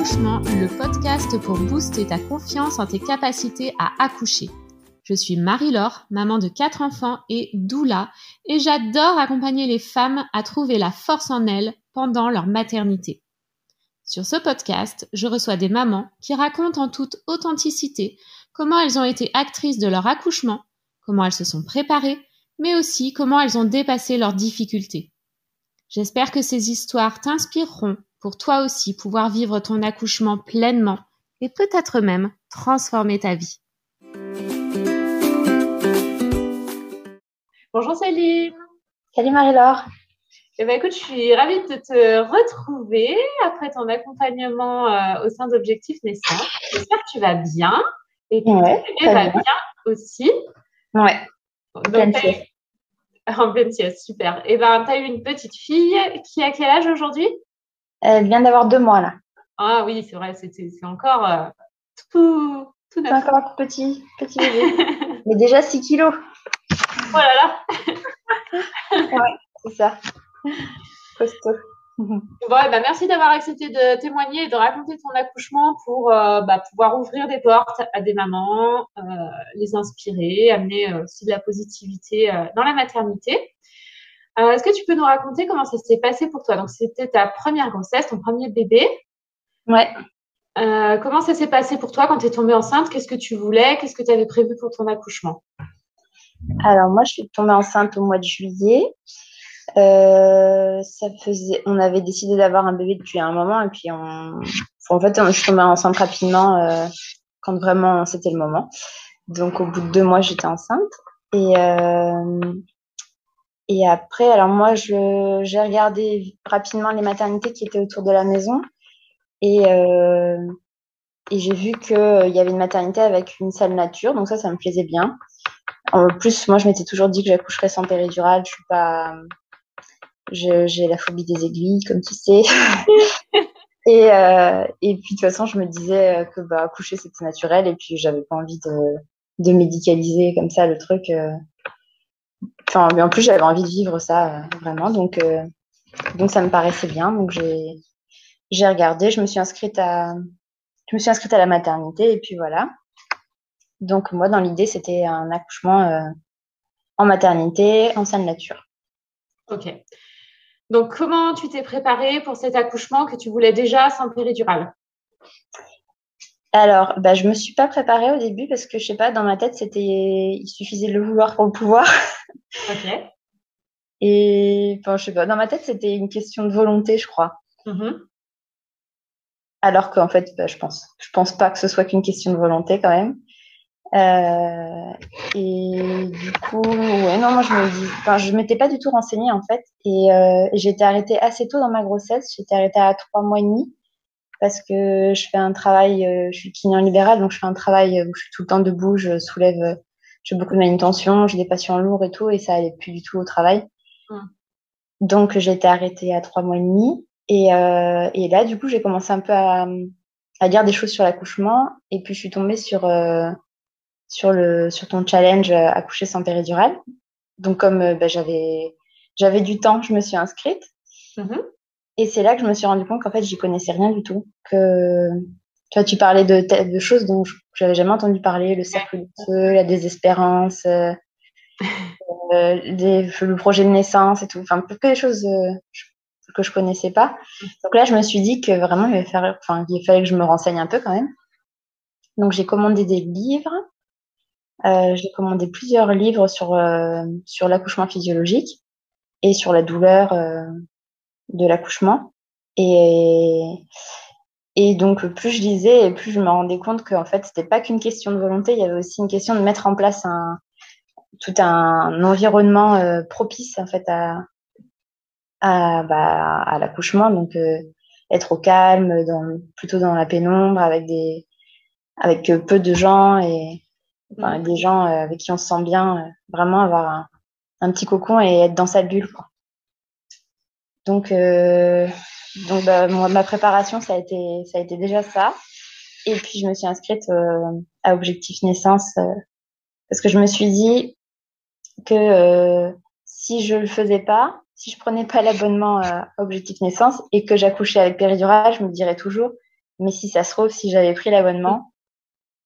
Accouchement, le podcast pour booster ta confiance en tes capacités à accoucher. Je suis Marie-Laure, maman de 4 enfants et doula, et j'adore accompagner les femmes à trouver la force en elles pendant leur maternité. Sur ce podcast, je reçois des mamans qui racontent en toute authenticité comment elles ont été actrices de leur accouchement, comment elles se sont préparées, mais aussi comment elles ont dépassé leurs difficultés. J'espère que ces histoires t'inspireront pour toi aussi pouvoir vivre ton accouchement pleinement et peut-être même transformer ta vie. Bonjour Céline. Salut Marie-Laure. Écoute, je suis ravie de te retrouver après ton accompagnement au sein d'Objectif Naissance. J'espère que tu vas bien et que ton bébé va bien aussi. Ouais, en pleine sieste, super. Tu as eu une petite fille qui a quel âge aujourd'hui? Elle vient d'avoir 2 mois là. Ah oui, c'est vrai, c'est encore tout neuf. C'est encore un petit bébé. Mais déjà 6 kilos. Oh là là. Ouais, c'est ça. Costaud. Merci d'avoir accepté de témoigner et de raconter ton accouchement pour pouvoir ouvrir des portes à des mamans, les inspirer, amener aussi de la positivité dans la maternité. Est-ce que tu peux nous raconter comment ça s'est passé pour toi? Donc, c'était ta première grossesse, ton premier bébé. Ouais. Comment ça s'est passé pour toi quand tu es tombée enceinte? Qu'est-ce que tu voulais? Qu'est-ce que tu avais prévu pour ton accouchement? Alors moi, je suis tombée enceinte au mois de juillet. On avait décidé d'avoir un bébé depuis un moment et puis je suis tombée enceinte rapidement quand vraiment c'était le moment. Donc au bout de 2 mois, j'étais enceinte et après, alors moi, j'ai regardé rapidement les maternités qui étaient autour de la maison et j'ai vu qu'il y avait une maternité avec une salle nature, donc ça me plaisait bien. En plus, moi, je m'étais toujours dit que j'accoucherais sans péridurale. J'ai la phobie des aiguilles, comme tu sais. Et puis, de toute façon, je me disais que accoucher, c'était naturel. Et puis, j'avais pas envie de médicaliser comme ça le truc. Mais en plus, j'avais envie de vivre ça vraiment. Donc, ça me paraissait bien. Donc, j'ai regardé. Je me suis inscrite à la maternité. Et puis, voilà. Donc, moi, dans l'idée, c'était un accouchement en maternité, en salle nature. Ok. Donc, comment tu t'es préparée pour cet accouchement que tu voulais déjà sans péridurale? Alors, je me suis pas préparée au début parce que, je sais pas, dans ma tête, il suffisait de le vouloir pour le pouvoir. Ok. Et, je sais pas, dans ma tête, c'était une question de volonté, je crois. Mm-hmm. Alors qu'en fait, je pense pas que ce soit qu'une question de volonté quand même. Et du coup, ouais, non, moi, je m'étais pas du tout renseignée en fait. Et j'ai été arrêtée assez tôt dans ma grossesse. J'étais arrêtée à 3 mois et demi. Parce que je fais un travail, je suis kiné en libéral, donc je fais un travail où je suis tout le temps debout, je fais beaucoup de manutention, j'ai des patients lourds et tout, et ça allait plus du tout au travail. Donc j'ai été arrêtée à 3 mois et demi, et là du coup j'ai commencé un peu à lire des choses sur l'accouchement, et puis je suis tombée sur ton challenge accoucher sans péridurale. Donc comme j'avais du temps, je me suis inscrite. Mm-hmm. Et c'est là que je me suis rendu compte qu'en fait, j'y connaissais rien du tout. Tu parlais de choses dont j'avais jamais entendu parler, le cercle de feu, la désespérance, le projet de naissance et tout. Enfin, que des choses que je connaissais pas. Donc là, je me suis dit que vraiment, il fallait que je me renseigne un peu quand même. Donc, j'ai commandé des livres. J'ai commandé plusieurs livres sur l'accouchement physiologique et sur la douleur de l'accouchement. Et donc, plus je lisais et plus je me rendais compte qu'en fait, c'était pas qu'une question de volonté, il y avait aussi une question de mettre en place tout un environnement propice en fait à l'accouchement. Donc, être au calme, plutôt dans la pénombre, avec peu de gens et des gens avec qui on se sent bien, vraiment avoir un petit cocon et être dans sa bulle, quoi. Donc, ma préparation, ça a été déjà ça. Et puis, je me suis inscrite à Objectif Naissance parce que je me suis dit que si je le faisais pas, si je prenais pas l'abonnement à Objectif Naissance et que j'accouchais avec péridurale, je me dirais toujours Mais si ça se trouve, si j'avais pris l'abonnement,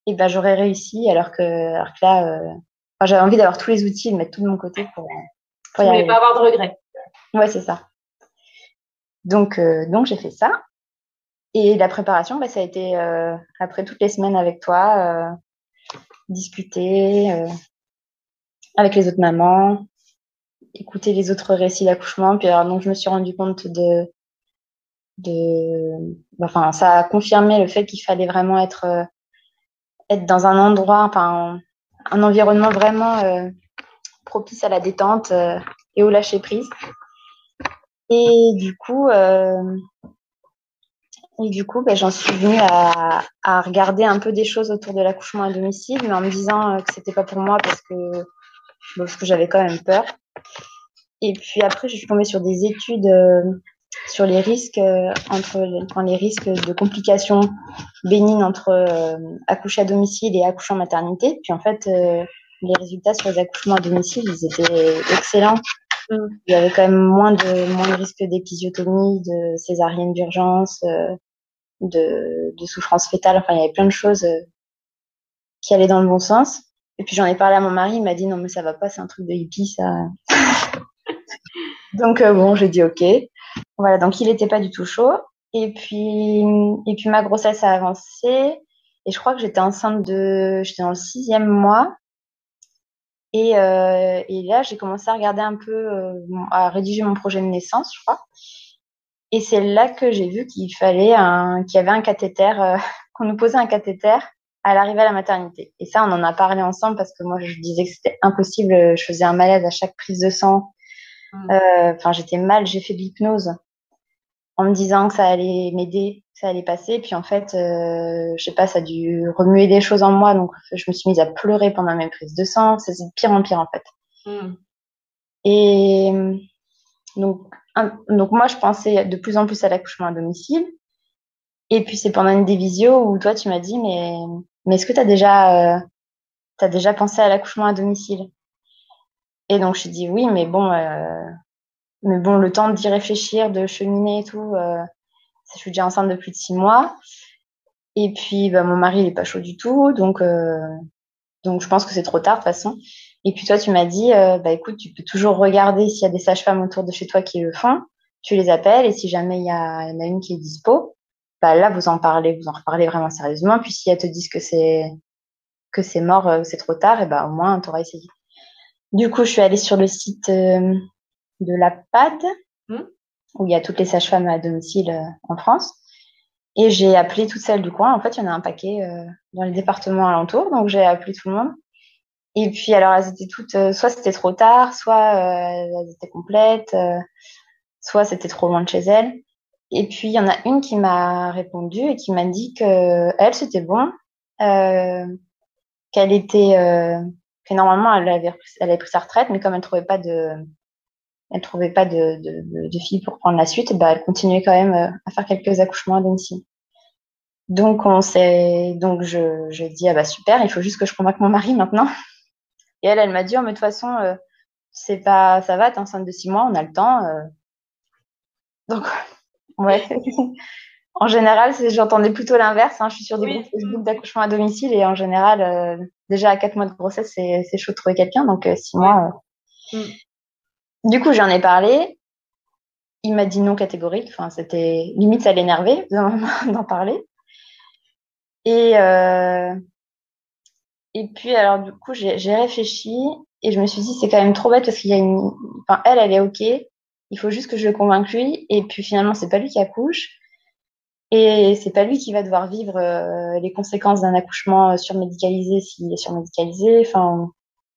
et ben j'aurais réussi, alors que là, enfin, j'avais envie d'avoir tous les outils, de mettre tout de mon côté pour Tu y voulais arriver. pas avoir de regrets. Ouais, c'est ça. Donc j'ai fait ça. Et la préparation, bah, ça a été après toutes les semaines avec toi, discuter avec les autres mamans, écouter les autres récits d'accouchement. Puis alors, donc je me suis rendu compte enfin, ça a confirmé le fait qu'il fallait vraiment être dans un endroit, enfin, un environnement vraiment propice à la détente et au lâcher prise. Et du coup, bah, j'en suis venue à regarder un peu des choses autour de l'accouchement à domicile, mais en me disant que c'était pas pour moi parce que j'avais quand même peur. Et puis après, je suis tombée sur des études sur les risques les risques de complications bénignes entre accoucher à domicile et accoucher en maternité. Puis en fait, les résultats sur les accouchements à domicile, ils étaient excellents. Il y avait quand même moins de risques d'épisiotomie, de césarienne d'urgence, de souffrance fétale. Enfin, il y avait plein de choses qui allaient dans le bon sens. Et puis j'en ai parlé à mon mari, il m'a dit non mais ça va pas, c'est un truc de hippie ça. Donc bon, j'ai dit ok. Voilà, donc il n'était pas du tout chaud. Et puis ma grossesse a avancé. Et je crois que j'étais dans le 6e mois. Et là, j'ai commencé à regarder un peu, à rédiger mon projet de naissance, je crois. Et c'est là que j'ai vu qu'il y avait un cathéter, qu'on nous posait un cathéter à l'arrivée à la maternité. Et ça, on en a parlé ensemble parce que moi, je disais que c'était impossible. Je faisais un malaise à chaque prise de sang. Enfin, j'étais mal. J'ai fait de l'hypnose en me disant que ça allait m'aider, que ça allait passer. Puis en fait, je sais pas, ça a dû remuer des choses en moi. Donc, je me suis mise à pleurer pendant mes prises de sang. C'est de pire en pire, en fait. Et donc, moi, je pensais de plus en plus à l'accouchement à domicile. Et puis, c'est pendant une des visios où toi, tu m'as dit, mais est-ce que tu as déjà pensé à l'accouchement à domicile? Et donc, je t'ai dit oui, mais bon, le temps d'y réfléchir, de cheminer et tout, je suis déjà enceinte de plus de 6 mois. Et puis, bah, mon mari, il est pas chaud du tout. Donc je pense que c'est trop tard, de toute façon. Et puis, toi, tu m'as dit, bah, écoute, tu peux toujours regarder s'il y a des sages-femmes autour de chez toi qui le font. Tu les appelles et si jamais il y en a une qui est dispo, bah, là, vous en reparlez vraiment sérieusement. Puis, si elles te disent que c'est mort, c'est trop tard, et bah, au moins, tu auras essayé. Du coup, je suis allée sur le site de la PAD, où il y a toutes les sages-femmes à domicile en France. Et j'ai appelé toutes celles du coin. En fait, il y en a un paquet dans les départements alentours. Donc, j'ai appelé tout le monde. Et puis, alors, elles étaient toutes, soit c'était trop tard, soit elles étaient complètes, soit c'était trop loin de chez elles. Et puis, il y en a une qui m'a répondu et qui m'a dit que elle, c'était bon, qu'elle était, que normalement, elle avait pris sa retraite, mais comme elle trouvait pas de fille pour prendre la suite, bah, elle continuait quand même à faire quelques accouchements à domicile. Donc, je dis, ah bah super, il faut juste que je convainque mon mari maintenant. Et elle m'a dit, oh, mais de toute façon, c'est pas, ça va, t'es enceinte de 6 mois, on a le temps. Donc, ouais. En général, j'entendais plutôt l'inverse. Hein. Je suis sur des groupes Facebook d'accouchement à domicile et en général, déjà à 4 mois de grossesse, c'est chaud de trouver quelqu'un. Donc, 6 mois. Du coup, j'en ai parlé. Il m'a dit non catégorique. Enfin, c'était limite, ça l'énervait d'en parler. Et puis, alors, du coup, j'ai réfléchi et je me suis dit, c'est quand même trop bête parce qu'il y a enfin, elle est OK. Il faut juste que je le convainque lui. Et puis, finalement, c'est pas lui qui accouche. Et c'est pas lui qui va devoir vivre les conséquences d'un accouchement surmédicalisé s'il est surmédicalisé. Enfin,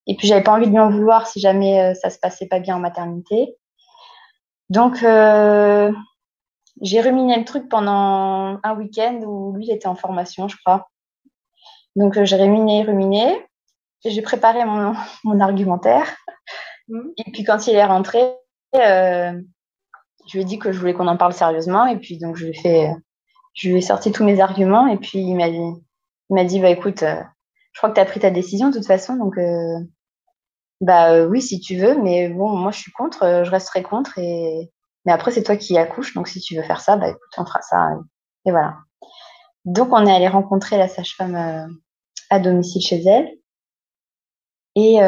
et puis, j'avais pas envie de lui en vouloir si jamais ça se passait pas bien en maternité. Donc, j'ai ruminé le truc pendant un week-end où lui, il était en formation, je crois. Donc, j'ai ruminé. J'ai préparé mon argumentaire. Et puis, quand il est rentré, je lui ai dit que je voulais qu'on en parle sérieusement. Et puis, donc, je lui ai sorti tous mes arguments. Et puis, il m'a dit, bah, écoute, je crois que tu as pris ta décision de toute façon. Donc, bah, oui, si tu veux. Mais bon, moi, je suis contre. Je resterai contre. Mais après, c'est toi qui accouches. Donc, si tu veux faire ça, bah, écoute, on fera ça. Et voilà. Donc, on est allé rencontrer la sage-femme à domicile chez elle. Et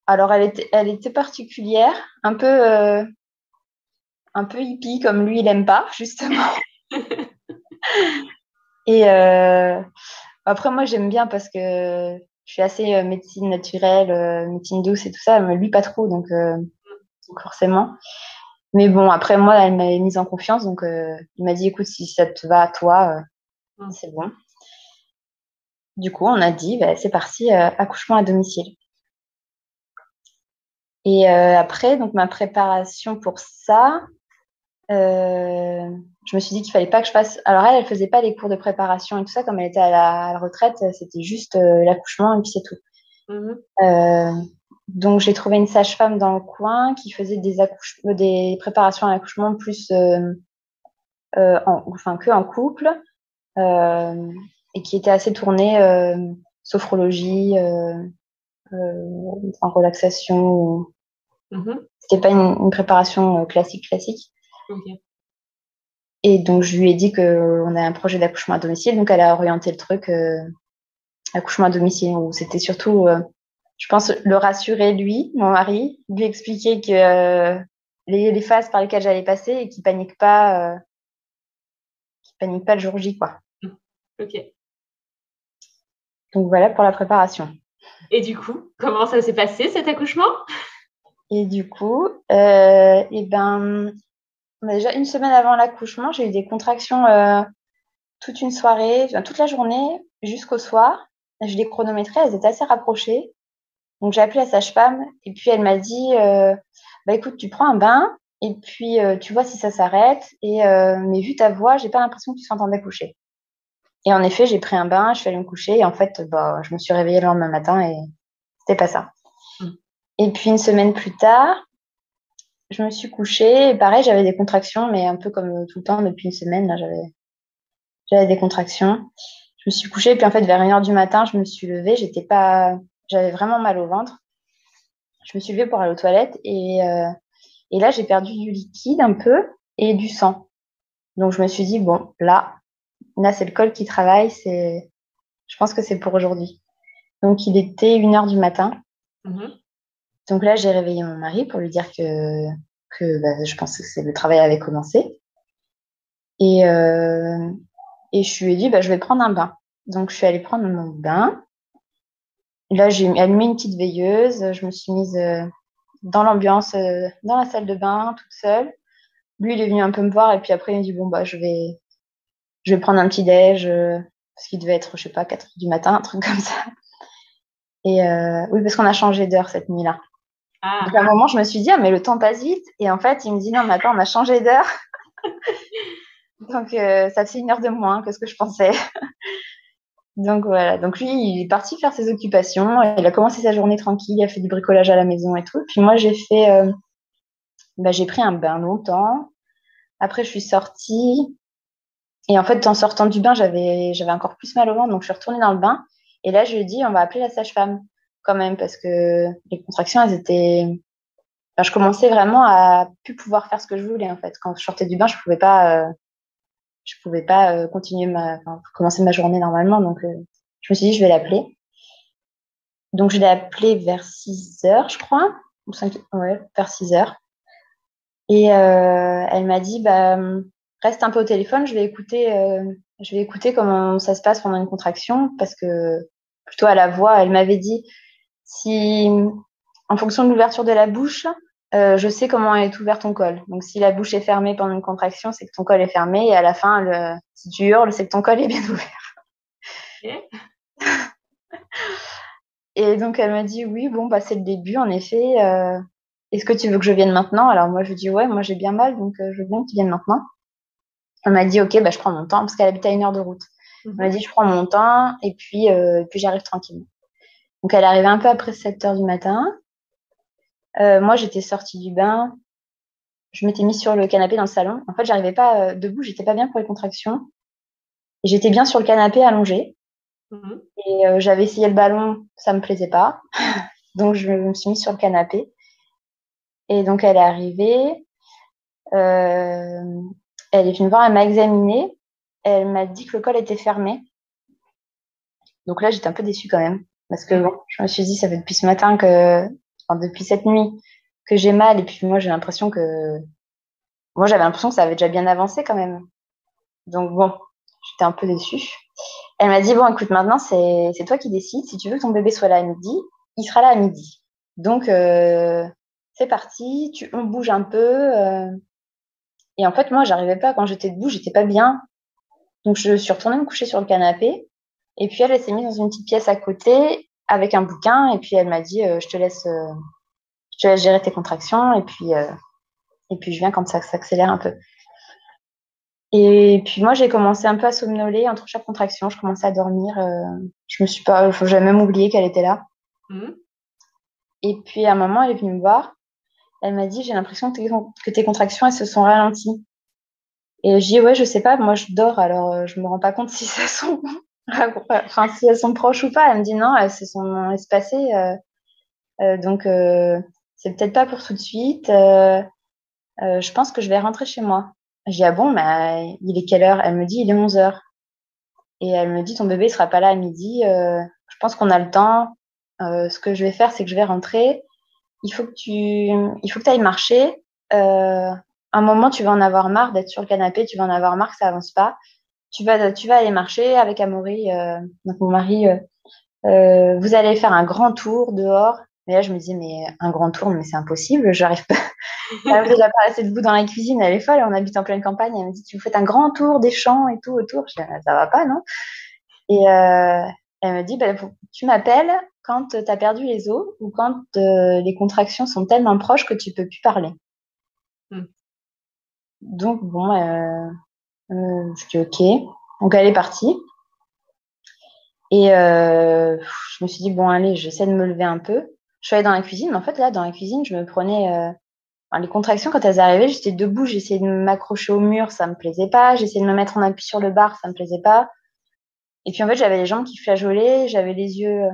alors, elle était particulière, un peu hippie, comme lui, il aime pas, justement. Et après, moi, j'aime bien parce que je suis assez médecine naturelle, médecine douce et tout ça, mais lui, pas trop, donc forcément. Mais bon, après, moi, elle m'a mise en confiance, donc il m'a dit, écoute, si ça te va à toi, c'est bon. Du coup, on a dit, bah, c'est parti, accouchement à domicile. Et après, donc ma préparation pour ça, je me suis dit qu'il fallait pas que je fasse. Alors elle faisait pas les cours de préparation et tout ça, comme elle était à la retraite, c'était juste l'accouchement et puis c'est tout. Donc j'ai trouvé une sage-femme dans le coin qui faisait des préparations à l'accouchement plus que en couple et qui était assez tournée sophrologie, en relaxation. C'était pas une préparation classique. Okay. Et donc je lui ai dit qu'on a un projet d'accouchement à domicile, donc elle a orienté le truc accouchement à domicile où c'était surtout je pense le rassurer lui, mon mari, lui expliquer que les phases par lesquelles j'allais passer et qu'il panique pas le jour J quoi. Ok. Donc voilà pour la préparation. Et du coup, comment ça s'est passé cet accouchement? Et du coup, déjà une semaine avant l'accouchement, j'ai eu des contractions toute une soirée, toute la journée jusqu'au soir. Je les chronométrais, elles étaient assez rapprochées. Donc j'ai appelé la sage-femme et puis elle m'a dit bah écoute, tu prends un bain et puis tu vois si ça s'arrête et mais vu ta voix, j'ai pas l'impression que tu s'entendais coucher. Et en effet, j'ai pris un bain, je suis allée me coucher et en fait bah je me suis réveillée le lendemain matin et c'était pas ça. Et puis une semaine plus tard, je me suis couchée et pareil, j'avais des contractions mais un peu comme tout le temps depuis une semaine là, j'avais des contractions. Je me suis couchée et puis en fait vers 1h du matin, je me suis levée, j'avais vraiment mal au ventre. Je me suis levée pour aller aux toilettes et là, j'ai perdu du liquide un peu et du sang. Donc, je me suis dit, bon, là c'est le col qui travaille. Je pense que c'est pour aujourd'hui. Donc, il était 1h du matin. Donc là, j'ai réveillé mon mari pour lui dire que je pense que le travail avait commencé. Et je lui ai dit, je vais prendre un bain. Donc, je suis allée prendre mon bain. Là, j'ai allumé une petite veilleuse. Je me suis mise dans l'ambiance, dans la salle de bain, toute seule. Lui, il est venu un peu me voir et puis après, il m'a dit, bon, je vais prendre un petit déj parce qu'il devait être, je sais pas, 4h du matin, un truc comme ça. Et oui, parce qu'on a changé d'heure cette nuit-là. Donc à un moment, je me suis dit, ah, mais le temps passe vite. Et en fait, il me dit, non, mais attends, on a changé d'heure. Donc ça fait 1h de moins que ce que je pensais. Donc voilà. Donc lui, il est parti faire ses occupations. Il a commencé sa journée tranquille. Il a fait du bricolage à la maison et tout. Puis moi, j'ai pris un bain longtemps. Après, je suis sortie. Et en fait, en sortant du bain, j'avais encore plus mal au ventre, donc je suis retournée dans le bain. Et là, je lui ai dit, on va appeler la sage-femme quand même, parce que les contractions, elles étaient. Enfin, je commençais vraiment à plus pouvoir faire ce que je voulais, en fait. Quand je sortais du bain, je pouvais pas commencer ma journée normalement. Donc, je me suis dit, je vais l'appeler. Donc, je l'ai appelée vers 6h, je crois, ou 5, ouais, vers 6h. Et elle m'a dit, reste un peu au téléphone, je vais écouter comment ça se passe pendant une contraction, parce que plutôt à la voix, elle m'avait dit, si en fonction de l'ouverture de la bouche, je sais comment est ouvert ton col. Donc si la bouche est fermée pendant une contraction, c'est que ton col est fermé, et à la fin, si tu hurles, c'est que ton col est bien ouvert. Okay. Et donc elle m'a dit, oui, bon, c'est le début, en effet. Est-ce que tu veux que je vienne maintenant? Alors moi, je dis, ouais, moi j'ai bien mal, donc je veux bien que tu viennes maintenant. Elle m'a dit, ok, je prends mon temps, parce qu'elle habite à 1h de route. Elle m'a dit, je prends mon temps, et puis j'arrive tranquillement. Donc elle est arrivée un peu après 7h du matin. Moi, j'étais sortie du bain. Je m'étais mise sur le canapé dans le salon. En fait, j'arrivais pas debout, j'étais pas bien pour les contractions. Et j'étais bien sur le canapé allongée. Et j'avais essayé le ballon, ça me plaisait pas. Donc je me suis mise sur le canapé. Et donc elle est arrivée. Elle est venue me voir, elle m'a examinée. elle m'a dit que le col était fermé. Donc là, j'étais un peu déçue quand même. Parce que bon, je me suis dit, ça fait depuis ce matin enfin, depuis cette nuit, que j'ai mal. Et puis moi, j'avais l'impression que ça avait déjà bien avancé quand même. Donc bon, j'étais un peu déçue. Elle m'a dit, bon, écoute, maintenant, c'est toi qui décides. Si tu veux que ton bébé soit là à midi, il sera là à midi. Donc, c'est parti, on bouge un peu. Et en fait, moi, j'arrivais pas, quand j'étais debout, j'étais pas bien. Donc, je suis retournée me coucher sur le canapé. Et puis, elle s'est mise dans une petite pièce à côté avec un bouquin. Et puis, elle m'a dit, je te laisse gérer tes contractions. Et puis, je viens quand ça s'accélère un peu. Et puis, moi, j'ai commencé un peu à somnoler entre chaque contraction. Je commençais à dormir. Je me suis pas, enfin, j'avais même oublié qu'elle était là. Et puis, à un moment, elle est venue me voir. Elle m'a dit, j'ai l'impression que tes contractions, elles se sont ralenties. Et je dis, ouais, je sais pas, moi, je dors, alors je me rends pas compte si elles sont, enfin, si elles sont proches ou pas. Elle me dit, non, elles se sont espacées. Donc, c'est peut-être pas pour tout de suite. Je pense que je vais rentrer chez moi. Je dis, ah bon, mais il est quelle heure? Elle me dit, il est 11 heures. Et elle me dit, ton bébé sera pas là à midi. Je pense qu'on a le temps. Ce que je vais faire, c'est que je vais rentrer. Il faut que tu ailles marcher. Un moment, tu vas en avoir marre d'être sur le canapé, tu vas en avoir marre que ça avance pas. Tu vas aller marcher avec Amaury, donc mon mari. Vous allez faire un grand tour dehors. Mais là, je me disais, mais un grand tour, mais c'est impossible. J'arrive pas. J'arrive déjà pas à rester debout dans la cuisine. Elle est folle. On habite en pleine campagne. Elle me dit, tu vous faites un grand tour des champs et tout autour. Je dis, ah, ça va pas, non? Et elle me dit, bah, tu m'appelles quand tu as perdu les os ou quand les contractions sont tellement proches que tu peux plus parler. Donc, bon, je dis OK. Donc, elle est partie. Et je me suis dit, bon, allez, j'essaie de me lever un peu. Je suis allée dans la cuisine, mais en fait, là, dans la cuisine, je me prenais enfin, les contractions, quand elles arrivaient, j'étais debout, j'essayais de m'accrocher au mur, ça me plaisait pas. J'essayais de me mettre en appui sur le bar, ça me plaisait pas. Et puis, en fait, j'avais les jambes qui flageolaient, j'avais les yeux.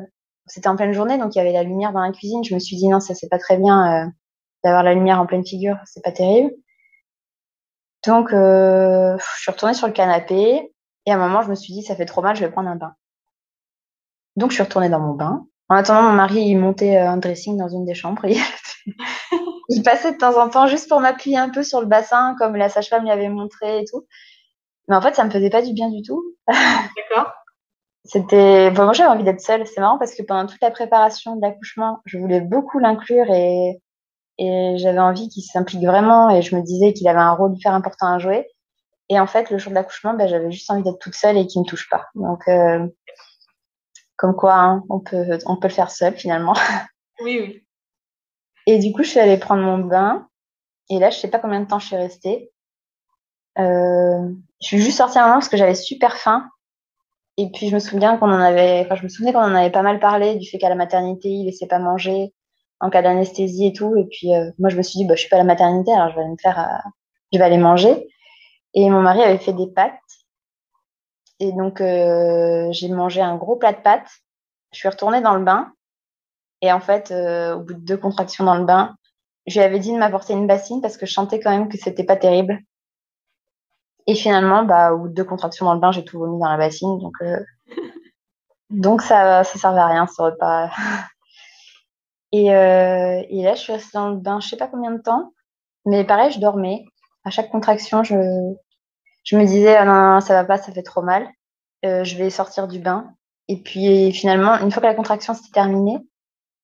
C'était en pleine journée, donc il y avait la lumière dans la cuisine. Je me suis dit, non, ça, c'est pas très bien d'avoir la lumière en pleine figure, c'est pas terrible. Donc, je suis retournée sur le canapé et à un moment, je me suis dit, ça fait trop mal, je vais prendre un bain. Donc, je suis retournée dans mon bain. En attendant, mon mari, il montait un dressing dans une des chambres. Il passait de temps en temps juste pour m'appuyer un peu sur le bassin, comme la sage-femme lui avait montré et tout. Mais en fait, ça me faisait pas du bien du tout. D'accord. Bon, moi, j'avais envie d'être seule. C'est marrant parce que pendant toute la préparation de l'accouchement, je voulais beaucoup l'inclure et j'avais envie qu'il s'implique vraiment et je me disais qu'il avait un rôle hyper important à jouer. Et en fait, le jour de l'accouchement, ben, j'avais juste envie d'être toute seule et qu'il me touche pas. Donc, comme quoi, hein, on peut le faire seul finalement. Oui, oui. Et du coup, je suis allée prendre mon bain. Et là, je sais pas combien de temps je suis restée. Je suis juste sortie un moment parce que j'avais super faim. Et puis, je me souvenais qu'on en avait pas mal parlé du fait qu'à la maternité, il laissait pas manger en cas d'anesthésie et tout. Et puis, moi, je me suis dit, bah, je suis pas à la maternité, alors je vais aller manger. Et mon mari avait fait des pâtes. Et donc, j'ai mangé un gros plat de pâtes. Je suis retournée dans le bain. Et en fait, au bout de 2 contractions dans le bain, je lui avais dit de m'apporter une bassine parce que je sentais quand même que c'était pas terrible. Et finalement, bah, au bout de 2 contractions dans le bain, j'ai tout vomi dans la bassine. Donc ça servait à rien, ce repas. Et là, je suis restée dans le bain, je sais pas combien de temps. Mais pareil, je dormais. À chaque contraction, je me disais, ah non, non, non, ça va pas, ça fait trop mal. Je vais sortir du bain. Et puis finalement, une fois que la contraction s'était terminée,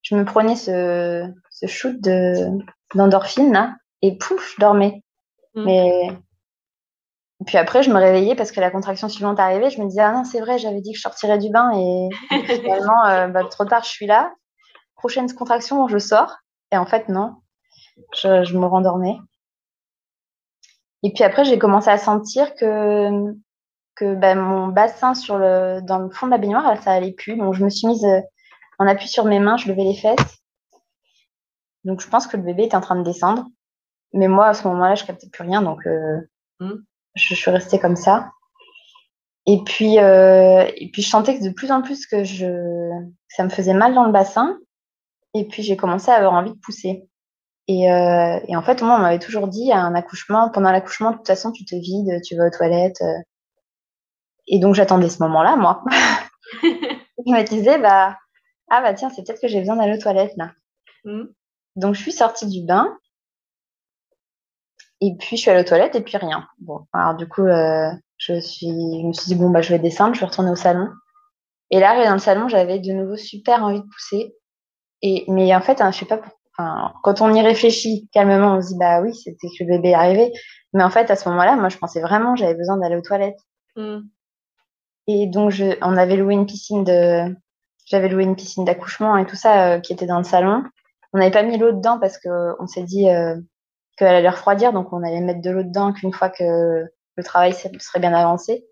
je me prenais ce shoot d'endorphine là, et pouf, je dormais. Mais et puis après, je me réveillais parce que la contraction suivante arrivait. Je me disais, ah non, c'est vrai, j'avais dit que je sortirais du bain et finalement, bah, trop tard, je suis là. Prochaine contraction, je sors. Et en fait, non, je me rendormais. Et puis après, j'ai commencé à sentir que bah, mon bassin dans le fond de la baignoire, ça allait plus. Donc, je me suis mise en appui sur mes mains, je levais les fesses. Donc, je pense que le bébé était en train de descendre. Mais moi, à ce moment-là, je captais plus rien. Donc, je suis restée comme ça. Et puis, je sentais que de plus en plus que ça me faisait mal dans le bassin. Et puis, j'ai commencé à avoir envie de pousser. Et en fait, moi, on m'avait toujours dit, pendant l'accouchement, de toute façon, tu te vides, tu vas aux toilettes. Et donc, j'attendais ce moment-là, moi. Je me disais, bah, ah bah tiens, c'est peut-être que j'ai besoin d'aller aux toilettes, là. Donc, je suis sortie du bain. Et puis, je suis allée aux toilettes et puis rien. Bon, alors du coup, je me suis dit, bon, bah, je vais descendre, je vais retourner au salon. Et là, arrivée dans le salon, j'avais de nouveau super envie de pousser. Mais en fait, hein, je sais pas enfin, quand on y réfléchit calmement, on se dit, bah oui, c'était que le bébé est arrivé. Mais en fait, à ce moment-là, moi, je pensais vraiment que j'avais besoin d'aller aux toilettes. Et donc, on avait loué une piscine j'avais loué une piscine d'accouchement et tout ça, qui était dans le salon. On n'avait pas mis l'eau dedans parce qu'on s'est dit, qu'elle allait refroidir, donc on allait mettre de l'eau dedans qu'une fois que le travail serait bien avancé.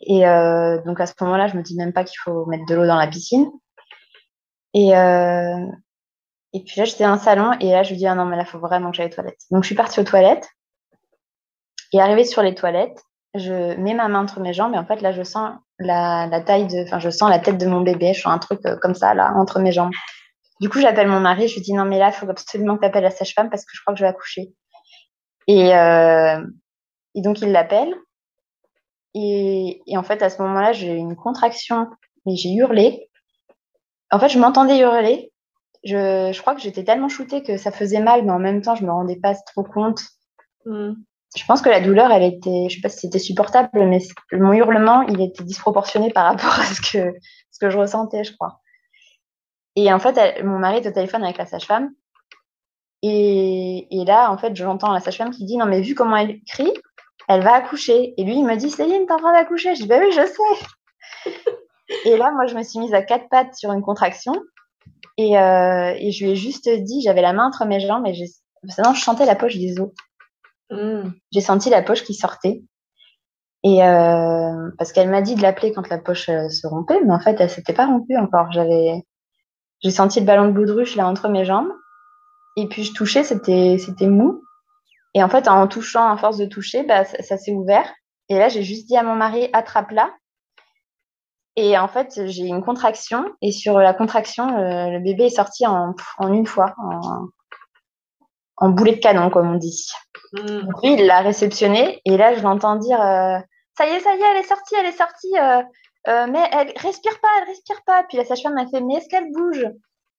Et donc à ce moment-là, je me dis même pas qu'il faut mettre de l'eau dans la piscine. Et, et puis là, j'étais dans le salon et là, je me dis, ah non, mais là, il faut vraiment que j'aille aux toilettes. Donc je suis partie aux toilettes et arrivée sur les toilettes, je mets ma main entre mes jambes et en fait, là, je sens je sens la tête de mon bébé. Je sens un truc comme ça, là, entre mes jambes. Du coup, j'appelle mon mari, je lui dis, non, mais là, il faut absolument que tu appelles la sage-femme parce que je crois que je vais accoucher. Et donc, il l'appelle. Et en fait, à ce moment-là, j'ai eu une contraction et j'ai hurlé. En fait, je m'entendais hurler. Je crois que j'étais tellement shootée que ça faisait mal, mais en même temps, je me rendais pas trop compte. Je pense que la douleur, elle était, je sais pas si c'était supportable, mais mon hurlement, il était disproportionné par rapport à ce que je ressentais, je crois. Et en fait, mon mari est au téléphone avec la sage-femme. Et là, en fait, j'entends la sage-femme qui dit, non, mais vu comment elle crie, elle va accoucher. Et lui, il me dit, Céline, t'es en train d'accoucher. Je dis, bah oui, je sais. Et là, moi, je me suis mise à quatre pattes sur une contraction. Et je lui ai juste dit, j'avais la main entre mes jambes et sinon, je sentais la poche des os. J'ai senti la poche qui sortait. Et parce qu'elle m'a dit de l'appeler quand la poche se rompait, mais en fait, elle s'était pas rompue encore. J'ai senti le ballon de baudruche là entre mes jambes. Et puis, je touchais, c'était mou. Et en fait, en touchant, à force de toucher, bah, ça s'est ouvert. Et là, j'ai juste dit à mon mari, attrape-la. Et en fait, j'ai eu une contraction. Et sur la contraction, le bébé est sorti en une fois, en boulet de canon, comme on dit. Donc lui, il l'a réceptionné. Et là, je l'entends dire, ça y est, elle est sortie, elle est sortie. Mais elle respire pas. Puis la sage-femme m'a fait, mais est-ce qu'elle bouge?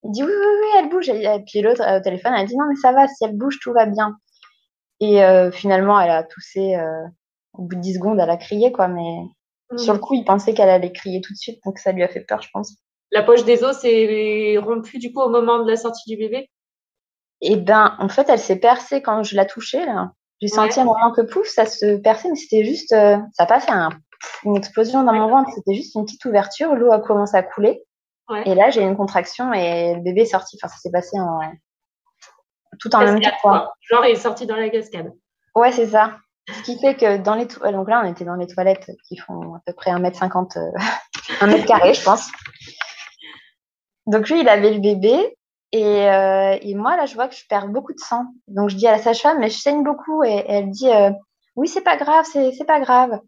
Il dit, oui, oui, oui, elle bouge. Et puis l'autre, au téléphone, elle a dit, non, mais ça va, si elle bouge, tout va bien. Et finalement, elle a toussé. Au bout de 10 secondes, elle a crié, quoi. Mais sur le coup, il pensait qu'elle allait crier tout de suite. Donc ça lui a fait peur, je pense. La poche des os s'est rompue, du coup, au moment de la sortie du bébé? Et ben, en fait, elle s'est percée quand je la touchais, là. J'ai senti un moment que pouf, ça se perçait, mais c'était juste. Ça n'a pas fait une explosion dans mon ventre. C'était juste une petite ouverture. L'eau a commencé à couler. Et là, j'ai eu une contraction et le bébé est sorti. Enfin, ça s'est passé tout en même temps, quoi. Genre, il est sorti dans la cascade. Ouais, c'est ça. Ce qui fait que dans les toilettes, donc là, on était dans les toilettes qui font à peu près 1,50 m, 1 mètre carré, je pense. Donc lui, il avait le bébé. Et moi, là, je vois que je perds beaucoup de sang. Donc je dis à la sage-femme, mais je saigne beaucoup. Et elle dit, oui, c'est pas grave, c'est pas grave.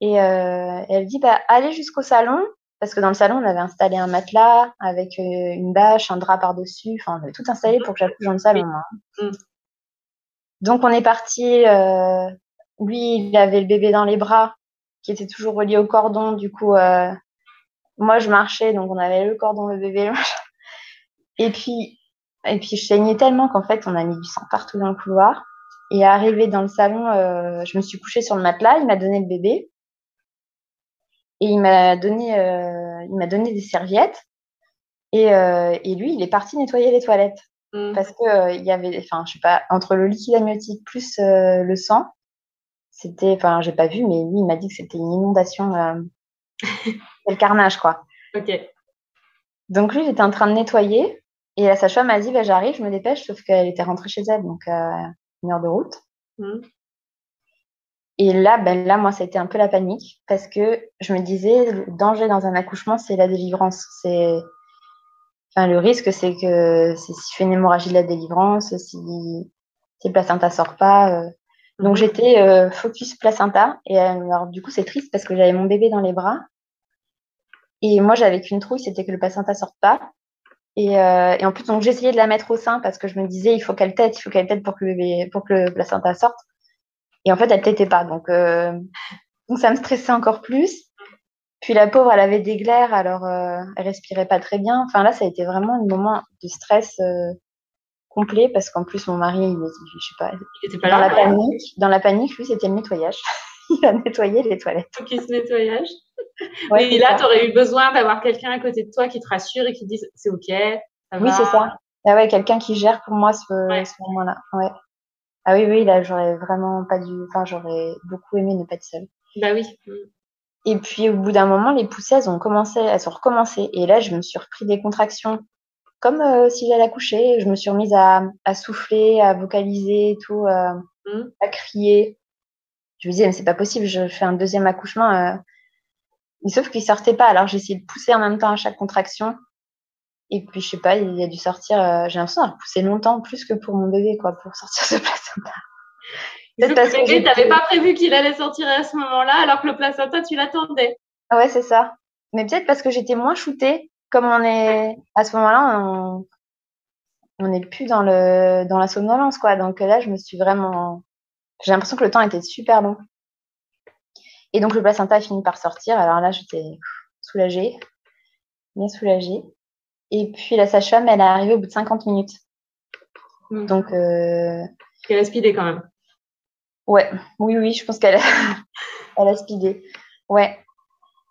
Et elle dit, bah, allez jusqu'au salon. Parce que dans le salon, on avait installé un matelas avec une bâche, un drap par-dessus. Enfin, on avait tout installé pour que j'accouche dans le salon. Hein. Donc on est parti. Lui, il avait le bébé dans les bras, qui était toujours relié au cordon. Du coup, moi, je marchais, donc on avait le cordon, le bébé. Et puis je saignais tellement qu'en fait, on a mis du sang partout dans le couloir. Et arrivé dans le salon, je me suis couchée sur le matelas. Il m'a donné le bébé. Et il m'a donné des serviettes. Et lui, il est parti nettoyer les toilettes. Parce que il y avait, enfin, je sais pas, entre le liquide amniotique plus le sang, c'était, enfin, j'ai pas vu, mais lui, il m'a dit que c'était une inondation. C'est le carnage, quoi. Ok. Donc lui, il était en train de nettoyer. Et la sage-femme m'a dit, bah, j'arrive, je me dépêche, sauf qu'elle était rentrée chez elle, donc 1 heure de route. Et là, moi, ça a été un peu la panique, parce que je me disais, le danger dans un accouchement, c'est la délivrance. Enfin, le risque, c'est que si je fais une hémorragie de la délivrance, si le placenta sort pas. Donc j'étais focus placenta. Et alors, du coup, c'est triste parce que j'avais mon bébé dans les bras. Et moi, j'avais qu'une trouille, c'était que le placenta sorte pas. Et en plus, donc j'essayais de la mettre au sein parce que je me disais, il faut qu'elle tète pour que le placenta sorte. Et en fait, elle tétait pas. Donc Donc, ça me stressait encore plus. Puis la pauvre, elle avait des glaires, alors elle respirait pas très bien. Enfin, là, ça a été vraiment un moment de stress complet parce qu'en plus, mon mari, je sais pas, il était pas là, dans la panique, lui, c'était le nettoyage. Il a nettoyé les toilettes. Ok, ce nettoyage. Ouais, mais là, tu aurais eu besoin d'avoir quelqu'un à côté de toi qui te rassure et qui te dise c'est ok, ça oui, va. c'est ça. Ah ouais, quelqu'un qui gère pour moi ce moment-là. Ouais. Ah oui, là, j'aurais vraiment pas dû. Enfin, j'aurais beaucoup aimé ne pas être seule. Bah oui. Et puis, au bout d'un moment, les poussées, elles sont recommencées. Et là, je me suis repris des contractions comme si j'allais accoucher. Je me suis remise à souffler, à vocaliser et tout, à crier. Je me disais, mais c'est pas possible, je fais un deuxième accouchement. Mais sauf qu'il sortait pas. Alors, j'ai essayé de pousser en même temps à chaque contraction. Et puis, je sais pas, il a dû sortir. J'ai l'impression d'avoir poussé longtemps, plus que pour mon bébé, quoi, pour sortir ce placenta. Peut-être parce que tu n'avais pas prévu qu'il allait sortir à ce moment-là, alors que le placenta, tu l'attendais. Ouais, c'est ça. Mais peut-être parce que j'étais moins shootée. Comme on est à ce moment-là, on n'est plus dans la somnolence, quoi. Donc là, j'ai l'impression que le temps était super long. Et donc, le placenta a fini par sortir. Alors là, j'étais soulagée, bien soulagée. Et puis, la sage-femme, elle est arrivée au bout de 50 minutes. Donc, elle a speedé quand même. Ouais, oui, je pense qu'elle a speedé. Ouais.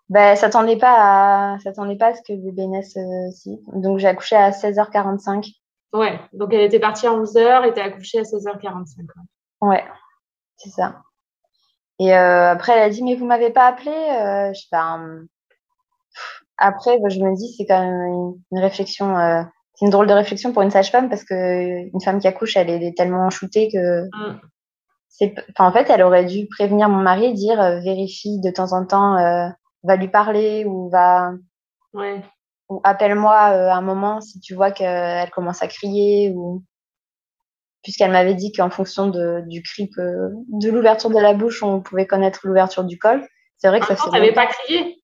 Ben, s'attendait pas à ce que le bébé naisse si. Donc, j'ai accouché à 16h45. Ouais, donc elle était partie à 11h et t'as accouché à 16h45. Ouais, c'est ça. Et après, elle a dit, mais vous m'avez pas appelé je sais pas. Après, je me dis, c'est quand même une réflexion. C'est une drôle de réflexion pour une sage-femme parce que une femme qui accouche, elle est tellement shootée que. En fait, elle aurait dû prévenir mon mari et dire vérifie de temps en temps, va lui parler ou va. Ouais. Ou appelle-moi à un moment si tu vois qu'elle commence à crier ou. Puisqu'elle m'avait dit qu'en fonction du cri, de l'ouverture de la bouche, on pouvait connaître l'ouverture du col. C'est vrai que ça faisait longtemps. T'avais pas crié?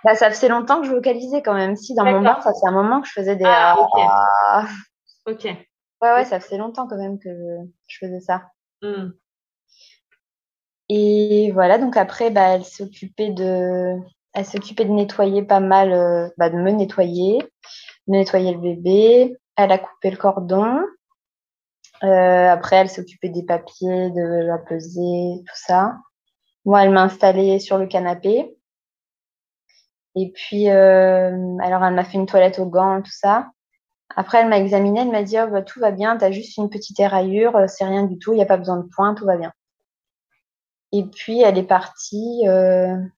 Bah, ça faisait longtemps que je vocalisais quand même. Si, dans mon bain, ça fait un moment que je faisais des... Ok. Ouais, ça faisait longtemps quand même que je faisais ça. Et voilà, donc après, elle s'occupait de nettoyer pas mal, de me nettoyer le bébé. Elle a coupé le cordon. Après, elle s'occupait des papiers, de la peser, tout ça. Moi, elle m'a installée sur le canapé. Et puis, alors, elle m'a fait une toilette aux gants, tout ça. Après, elle m'a examinée, elle m'a dit oh, tout va bien, t'as juste une petite éraillure, c'est rien du tout, il n'y a pas besoin de point, tout va bien. Et puis, elle est partie, elle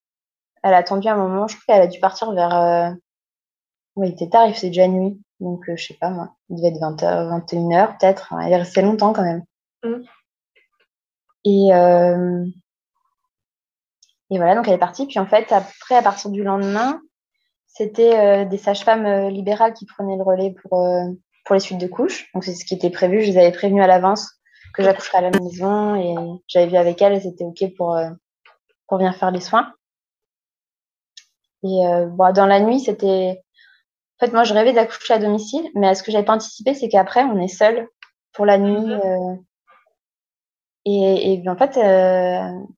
a attendu un moment, je crois qu'elle a dû partir vers. Oui, il était tard, il faisait déjà nuit. Donc, je sais pas, moi, il devait être 20h, 21h peut-être. Elle est restée longtemps quand même. Et voilà, donc elle est partie. Puis en fait, après, à partir du lendemain, c'était des sages-femmes libérales qui prenaient le relais pour les suites de couches. Donc c'est ce qui était prévu. Je les avais prévenues à l'avance que j'accoucherais à la maison et j'avais vu avec elles, elles étaient OK pour venir faire les soins. Et dans la nuit, c'était... En fait, moi, je rêvais d'accoucher à domicile, mais ce que j'avais pas anticipé, c'est qu'après, on est seul pour la nuit. Et en fait,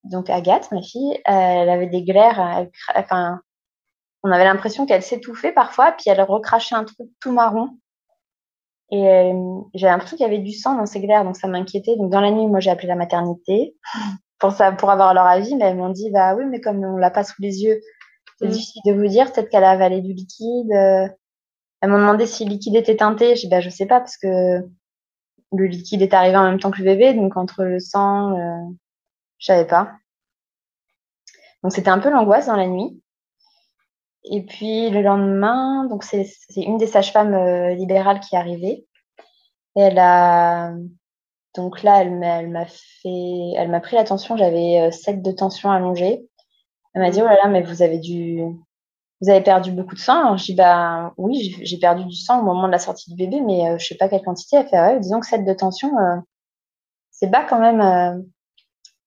donc Agathe, ma fille, elle avait des glaires. On avait l'impression qu'elle s'étouffait parfois, puis elle recrachait un truc tout marron. Et j'avais l'impression qu'il y avait du sang dans ses glaires, donc ça m'inquiétait. Donc dans la nuit, moi, j'ai appelé la maternité pour avoir leur avis, mais elles m'ont dit, bah oui, mais comme on l'a pas sous les yeux, c'est difficile de vous dire. Peut-être qu'elle a avalé du liquide. Elles m'ont demandé si le liquide était teinté. Je dis, bah je sais pas, parce que le liquide est arrivé en même temps que le bébé, donc entre le sang, je savais pas. Donc c'était un peu l'angoisse dans la nuit. Et puis le lendemain, donc c'est une des sages-femmes libérales qui est arrivée. Et donc là, elle m'a pris la tension. J'avais 7 de tension allongée. Elle m'a dit oh là là, mais vous avez perdu beaucoup de sang. Alors, je dis bah oui, j'ai perdu du sang au moment de la sortie du bébé, mais je sais pas quelle quantité. Elle fait ouais, disons que 7 de tension, c'est bas quand même.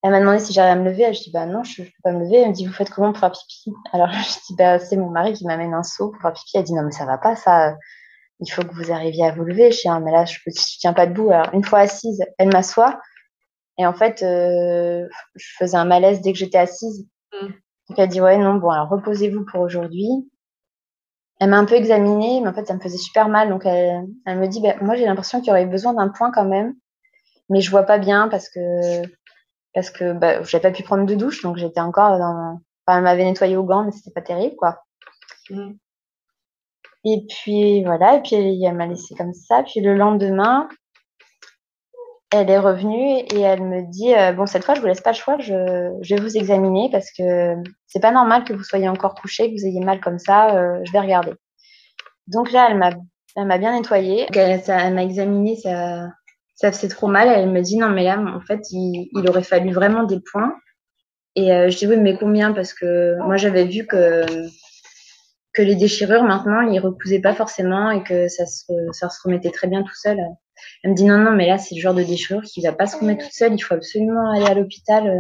Elle m'a demandé si j'arrivais à me lever. Je dis bah non, je peux pas me lever. Elle me dit vous faites comment pour faire pipi? Alors je dis bah c'est mon mari qui m'amène un seau pour faire pipi. Elle dit non mais ça va pas ça. Il faut que vous arriviez à vous lever. Je dis mais là je tiens pas debout. Alors une fois assise, elle m'assoit et en fait je faisais un malaise dès que j'étais assise. Donc, elle dit, ouais, non, bon, alors reposez-vous pour aujourd'hui. Elle m'a un peu examinée, mais en fait, ça me faisait super mal. Donc, elle me dit, bah, moi, j'ai l'impression qu'il y aurait besoin d'un point quand même, mais je vois pas bien parce que bah, j'avais pas pu prendre de douche, donc j'étais encore dans. Enfin, elle m'avait nettoyé aux gants, mais c'était pas terrible, quoi. Et puis, voilà, et puis elle m'a laissé comme ça. Puis le lendemain, elle est revenue et elle me dit, bon, cette fois, je vous laisse pas le choix, je vais vous examiner parce que c'est pas normal que vous soyez encore couché, que vous ayez mal comme ça, je vais regarder. Donc là, elle m'a bien nettoyée. Elle m'a examiné, ça faisait trop mal. Elle me dit, non, mais là, en fait, il aurait fallu vraiment des points. Et je dis, oui, mais combien? Parce que moi, j'avais vu que les déchirures, maintenant, ils recousaient pas forcément et que ça se remettait très bien tout seul. Elle me dit, non, non, mais là, c'est le genre de déchirure qui va pas se remettre toute seule. Il faut absolument aller à l'hôpital.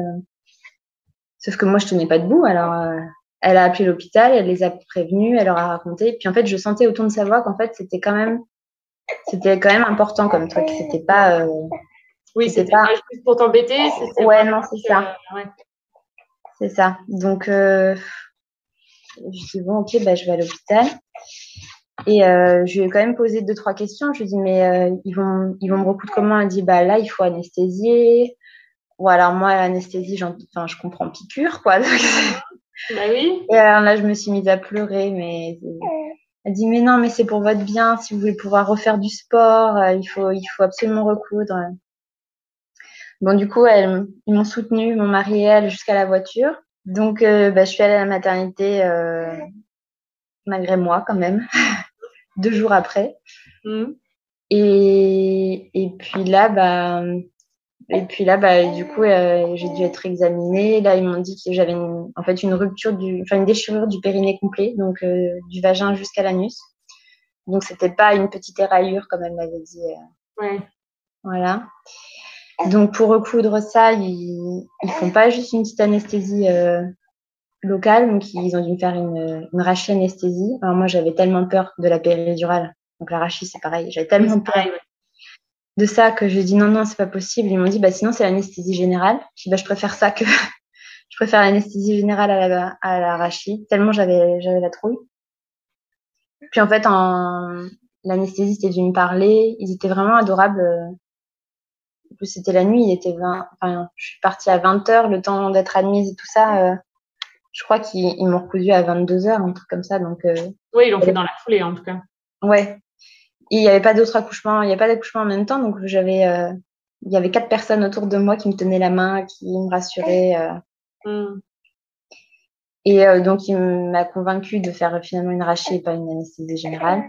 Sauf que moi, je tenais pas debout. Alors, elle a appelé l'hôpital, elle les a prévenus, elle leur a raconté. Puis en fait, je sentais au ton de sa voix qu'en fait, c'était quand même important comme truc. C'était pas. Oui, c'était pas juste pour t'embêter. Ouais, non, c'est ça. Ouais. C'est ça. Donc, je dis, bon, ok, bah, je vais à l'hôpital. Et je lui ai quand même posé 2-3 questions. Je lui ai dit, mais ils vont me recoudre comment? Elle dit, bah là, il faut anesthésier. Ou alors moi, l'anesthésie, je comprends piqûre, quoi. Bah oui. Et alors là, je me suis mise à pleurer, mais elle dit, mais non, mais c'est pour votre bien. Si vous voulez pouvoir refaire du sport, il faut absolument recoudre. Bon, du coup, ils m'ont soutenue, mon mari et elle, jusqu'à la voiture. Donc, je suis allée à la maternité, malgré moi, quand même, 2 jours après. Et puis là, du coup, j'ai dû être examinée. Là, ils m'ont dit que j'avais une rupture une déchirure du périnée complet, donc du vagin jusqu'à l'anus. Donc, c'était pas une petite éraillure comme elle m'avait dit. Ouais. Voilà. Donc, pour recoudre ça, ils font pas juste une petite anesthésie locale, donc ils ont dû me faire une rachianesthésie. Alors moi, j'avais tellement peur de la péridurale. Donc la rachie, c'est pareil. J'avais tellement peur de ça que j'ai dit non, non, c'est pas possible. Ils m'ont dit, bah sinon, c'est l'anesthésie générale. J'ai dit, bah je préfère ça que je préfère l'anesthésie générale à la rachie. Tellement j'avais la trouille. Puis en fait, l'anesthésie, c'était d'une parler. Ils étaient vraiment adorables. En plus, c'était la nuit. Je suis partie à 20h, le temps d'être admise et tout ça. Je crois qu'ils m'ont recousu à 22h, un truc comme ça. Donc, oui, ils l'ont fait dans la foulée, en tout cas. Ouais. Et il n'y avait pas d'autres accouchements, il n'y avait pas d'accouchement en même temps. Donc, il y avait 4 personnes autour de moi qui me tenaient la main, qui me rassuraient. Et donc, il m'a convaincue de faire finalement une rachie et pas une anesthésie générale.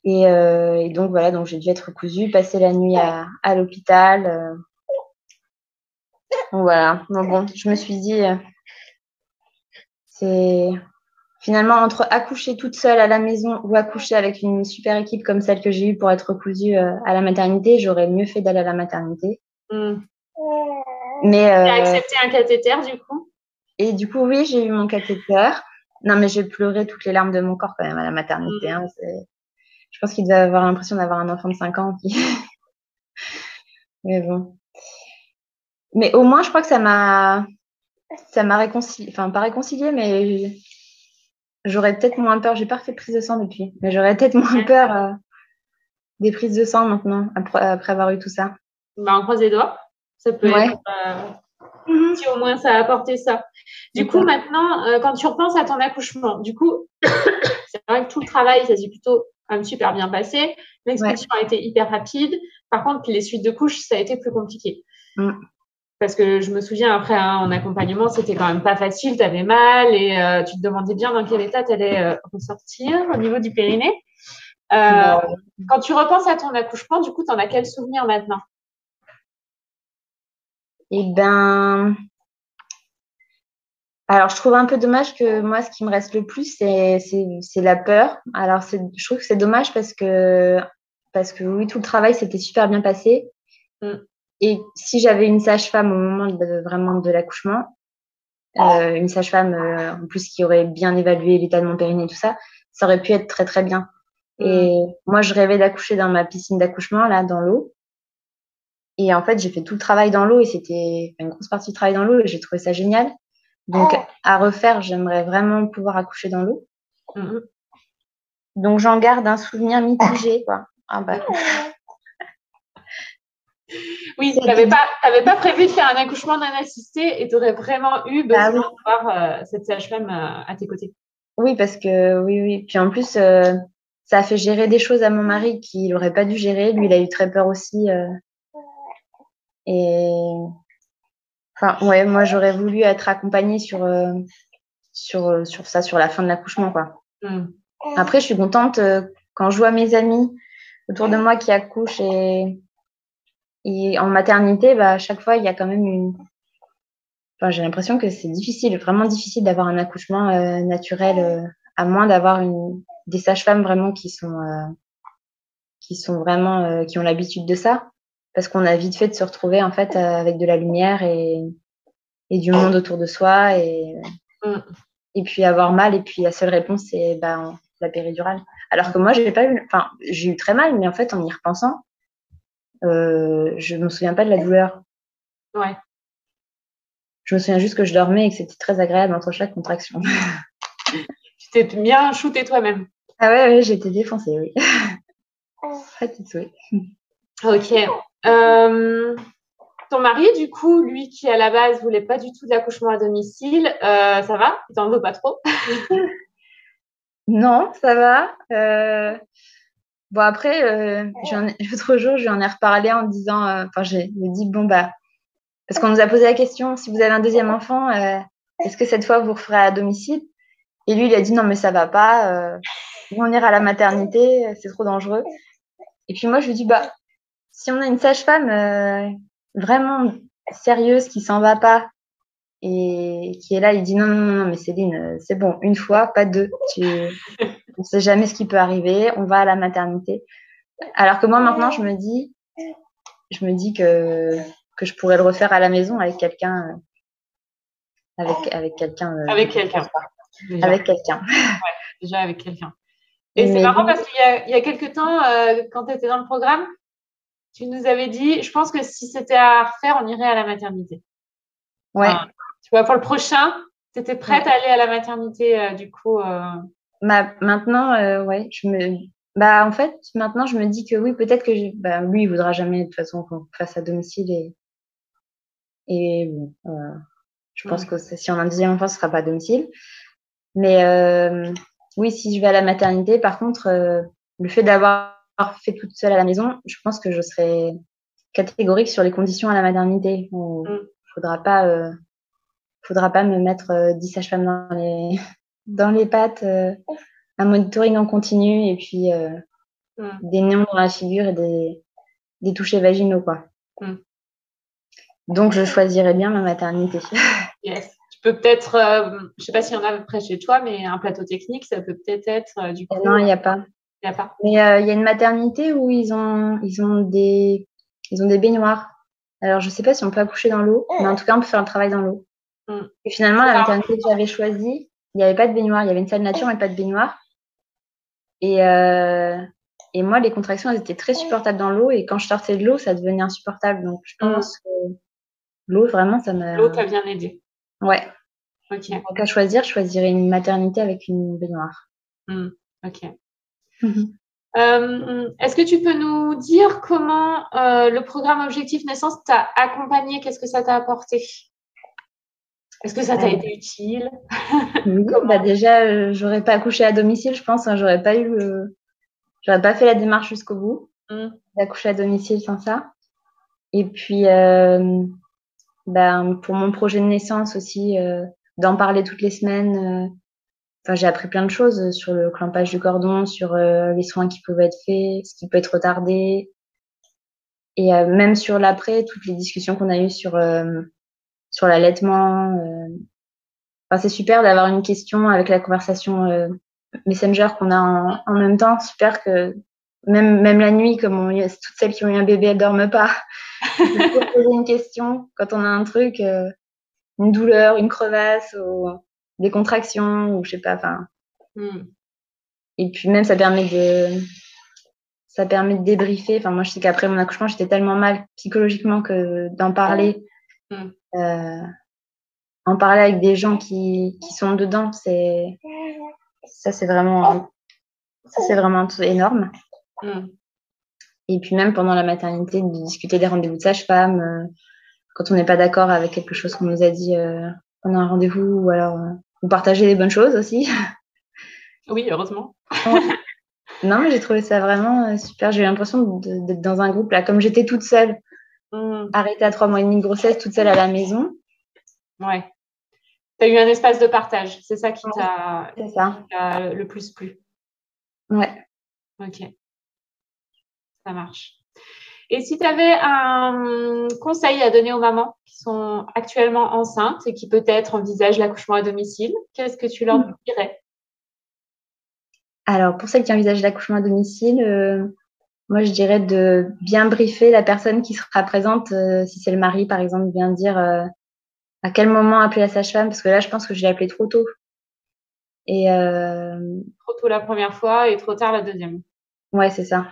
Et donc, voilà, donc j'ai dû être cousue, passer la nuit à l'hôpital. Donc, voilà. Donc, bon, je me suis dit, c'est finalement entre accoucher toute seule à la maison ou accoucher avec une super équipe comme celle que j'ai eue pour être cousue à la maternité, j'aurais mieux fait d'aller à la maternité. Mais tu as accepté un cathéter, du coup? Et du coup, oui, j'ai eu mon cathéter. Non, mais j'ai pleuré toutes les larmes de mon corps quand même à la maternité. Hein. Je pense qu'il devait avoir l'impression d'avoir un enfant de 5 ans. Mais bon. Mais au moins, je crois que ça m'a réconcilié. Enfin, pas réconcilié, mais j'aurais peut-être moins peur. J'ai pas refait de prise de sang depuis. Mais j'aurais peut-être moins peur des prises de sang maintenant, après avoir eu tout ça. On croise les doigts. Ça peut être... si au moins ça a apporté ça. Du coup, maintenant, quand tu repenses à ton accouchement, du coup, c'est vrai que tout le travail, ça s'est plutôt quand même super bien passé. L'expulsion a été hyper rapide. Par contre, les suites de couches, ça a été plus compliqué. Parce que je me souviens, après, en accompagnement, c'était quand même pas facile. Tu avais mal et tu te demandais bien dans quel état tu allais ressortir au niveau du périnée. Quand tu repenses à ton accouchement, du coup, tu en as quel souvenir maintenant? Eh ben, alors je trouve un peu dommage que moi, ce qui me reste le plus, c'est la peur. Alors je trouve que c'est dommage parce que oui, tout le travail s'était super bien passé. Et si j'avais une sage-femme au moment vraiment de l'accouchement, une sage-femme en plus qui aurait bien évalué l'état de mon périnée et tout ça, ça aurait pu être très très bien. Et moi, je rêvais d'accoucher dans ma piscine d'accouchement, là, dans l'eau. Et en fait, j'ai fait tout le travail dans l'eau et c'était une grosse partie du travail dans l'eau et j'ai trouvé ça génial. Donc, à refaire, j'aimerais vraiment pouvoir accoucher dans l'eau. Donc, j'en garde un souvenir mitigé, quoi. Ah bah. Oui, tu n'avais pas prévu de faire un accouchement non assisté et tu aurais vraiment eu besoin de voir cette sage-femme à tes côtés. Oui, parce que oui. Puis en plus, ça a fait gérer des choses à mon mari qu'il n'aurait pas dû gérer. Lui, il a eu très peur aussi. Et enfin, ouais, moi, j'aurais voulu être accompagnée sur ça, sur la fin de l'accouchement, quoi. Après, je suis contente quand je vois mes amis autour de moi qui accouchent et en maternité, bah, à chaque fois, il y a quand même Enfin, j'ai l'impression que c'est difficile, vraiment difficile d'avoir un accouchement naturel, à moins d'avoir des sages-femmes vraiment qui sont vraiment qui ont l'habitude de ça, parce qu'on a vite fait de se retrouver en fait avec de la lumière et du monde autour de soi et puis avoir mal et puis la seule réponse c'est la péridurale. Alors que moi j'ai eu très mal, mais en fait en y repensant, je me souviens pas de la douleur. Ouais. Je me souviens juste que je dormais et que c'était très agréable entre chaque contraction. Tu t'es bien shooté toi-même. Ah ouais, j'étais défoncée, oui. Oui. Ok. Ton mari, du coup, lui qui à la base voulait pas du tout d'accouchement à domicile, ça va? Il t'en veut pas trop? Non, ça va. Bon après, l'autre jour, je lui en ai reparlé en disant, je lui ai dit bon bah, parce qu'on nous a posé la question, si vous avez un deuxième enfant, est-ce que cette fois vous referez à domicile? Et lui, il a dit non mais ça va pas, on ira à la maternité, c'est trop dangereux. Et puis moi, je lui dis bah, si on a une sage-femme vraiment sérieuse qui s'en va pas et qui est là, il dit non mais Céline, c'est bon, une fois, pas deux. On sait jamais ce qui peut arriver, on va à la maternité. Alors que moi maintenant, je me dis que je pourrais le refaire à la maison avec quelqu'un, avec quelqu'un. Avec quelqu'un. Avec quelqu'un. Ouais, déjà avec quelqu'un. Et c'est marrant parce qu'il y a quelques temps, quand tu étais dans le programme, tu nous avais dit, je pense que si c'était à refaire, on irait à la maternité. Ouais. Enfin, tu vois, pour le prochain, tu étais prête à aller à la maternité, du coup. Maintenant, ouais, en fait, maintenant, je me dis que oui, peut-être que lui, il voudra jamais de toute façon qu'on fasse à domicile et je pense que si on a un deuxième enfant, ce sera pas à domicile. Mais oui, si je vais à la maternité, par contre, le fait d'avoir fait toute seule à la maison, je pense que je serai catégorique sur les conditions à la maternité. Faudra pas me mettre 10 sages-femmes dans les pattes, un monitoring en continu et puis des néons dans la figure et des touchés vaginaux, quoi. Donc, je choisirais bien ma maternité. Yes. Tu peux peut-être, je sais pas s'il y en a près chez toi, mais un plateau technique, ça peut peut-être être du coup. Non, il n'y a pas. Il n'y a pas. Mais il y a une maternité où ils ont des baignoires. Alors, je sais pas si on peut accoucher dans l'eau, mais en tout cas, on peut faire un travail dans l'eau. Et finalement, la maternité que j'avais choisie, il n'y avait pas de baignoire. Il y avait une salle nature, mais pas de baignoire. Et moi, les contractions, elles étaient très supportables dans l'eau. Et quand je sortais de l'eau, ça devenait insupportable. Donc, je pense que l'eau, vraiment, ça m'a... L'eau t'a bien aidé. Ouais. Ok. Donc, à choisir, je choisirais une maternité avec une baignoire. Ok. Est-ce que tu peux nous dire comment le programme Objectif Naissance t'a accompagné? Qu'est-ce que ça t'a apporté? Est-ce que ça t'a été utile? Oui, déjà, j'aurais pas accouché à domicile, je pense. J'aurais pas fait la démarche jusqu'au bout d'accoucher à domicile sans ça. Et puis, pour mon projet de naissance aussi, d'en parler toutes les semaines. J'ai appris plein de choses sur le clampage du cordon, sur les soins qui peuvent être faits, ce qui peut être retardé. Et même sur l'après, toutes les discussions qu'on a eues sur l'allaitement. C'est super d'avoir une question avec la conversation Messenger qu'on a en même temps. Super que même la nuit, comme toutes celles qui ont eu un bébé, elles dorment pas. On peut poser une question quand on a un truc, une douleur, une crevasse ou des contractions ou je sais pas. Et puis même ça permet de débriefer. Moi, je sais qu'après mon accouchement, j'étais tellement mal psychologiquement que d'en parler en parler avec des gens qui sont dedans, ça c'est vraiment énorme. Et puis même pendant la maternité, de discuter des rendez-vous de sage-femme, quand on n'est pas d'accord avec quelque chose qu'on nous a dit pendant un rendez-vous, ou alors ou partager des bonnes choses aussi. Oui, heureusement. Non, mais j'ai trouvé ça vraiment super. J'ai eu l'impression d'être dans un groupe là, comme j'étais toute seule, arrêtée à 3 mois et demi de grossesse, toute seule à la maison. Ouais. Tu as eu un espace de partage, c'est ça qui t'a le plus plu. Ouais. Ok. Ça marche. Et si tu avais un conseil à donner aux mamans qui sont actuellement enceintes et qui peut-être envisagent l'accouchement à domicile, qu'est-ce que tu leur dirais? Alors, pour celles qui envisagent l'accouchement à domicile, moi, je dirais de bien briefer la personne qui sera présente, si c'est le mari, par exemple, bien dire à quel moment appeler la sage-femme, parce que là, je pense que je l'ai appelée trop tôt. Et trop tôt la première fois et trop tard la deuxième. Ouais, c'est ça.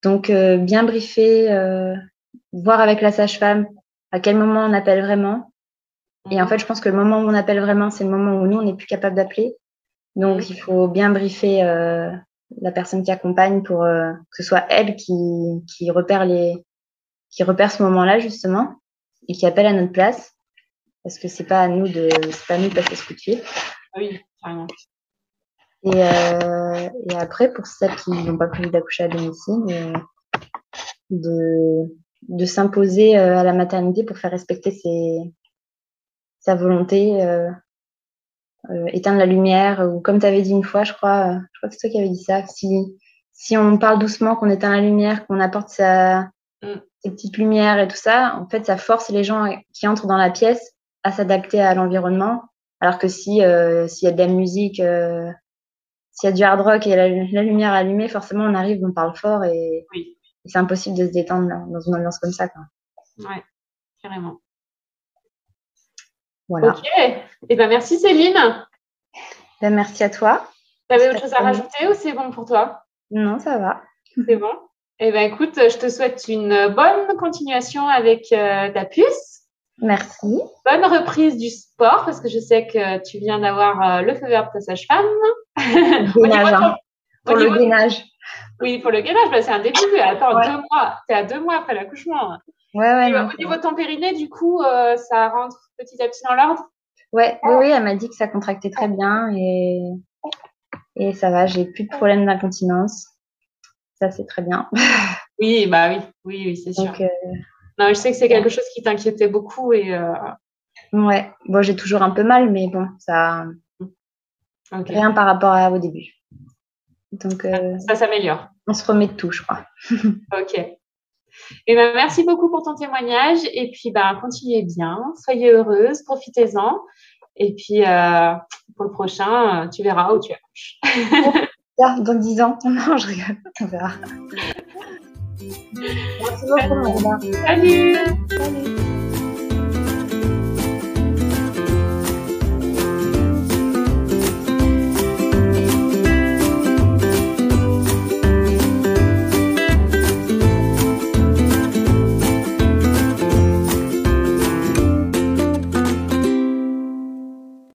Donc, bien briefer, voir avec la sage-femme à quel moment on appelle vraiment. Et en fait, je pense que le moment où on appelle vraiment, c'est le moment où nous, on n'est plus capable d'appeler. Donc, il faut bien briefer la personne qui accompagne pour que ce soit elle qui repère ce moment-là, justement, et qui appelle à notre place. Parce que c'est pas à nous de passer ce coup de fil. Oui, carrément. Et après, pour celles qui n'ont pas prévu d'accoucher à domicile, de s'imposer à la maternité pour faire respecter sa volonté, éteindre la lumière, ou comme tu avais dit une fois, je crois que c'est toi qui avais dit ça, si on parle doucement, qu'on éteint la lumière, qu'on apporte ses petites lumières et tout ça, en fait, ça force les gens qui entrent dans la pièce à s'adapter à l'environnement, alors que s'il y a de la musique, s'il y a du hard rock et la lumière allumée, forcément, on arrive, on parle fort et c'est impossible de se détendre dans une ambiance comme ça, quoi. Ouais, carrément. Voilà. Ok. Eh ben, merci Céline. Ben, merci à toi. Tu avais autre chose à rajouter ou c'est bon pour toi? Non, ça va. C'est bon. Eh ben, écoute, je te souhaite une bonne continuation avec ta puce. Merci. Bonne reprise du sport parce que je sais que tu viens d'avoir le feu vert de ta sage-femme. Pour le gainage. Oui, pour le gainage, bah, c'est un début. Attends, 2 mois. Tu es à 2 mois après l'accouchement. Ouais, et, au niveau de ton périnée, du coup, ça rentre petit à petit dans l'ordre? Ouais, oui, elle m'a dit que ça contractait très bien et ça va, j'ai plus de problème d'incontinence. Ça, c'est très bien. Oui, bah oui, c'est sûr. Non, je sais que c'est quelque chose qui t'inquiétait beaucoup et. Ouais, bon, j'ai toujours un peu mal, mais bon, ça. Rien par rapport au début. Donc. Ça s'améliore. On se remet de tout, je crois. Ok. Et ben, merci beaucoup pour ton témoignage et puis continuez bien, soyez heureuse, profitez-en et puis pour le prochain, tu verras où tu accouches. Dans 10 ans, non, je rigole, on verra. Merci beaucoup, Marina. Salut.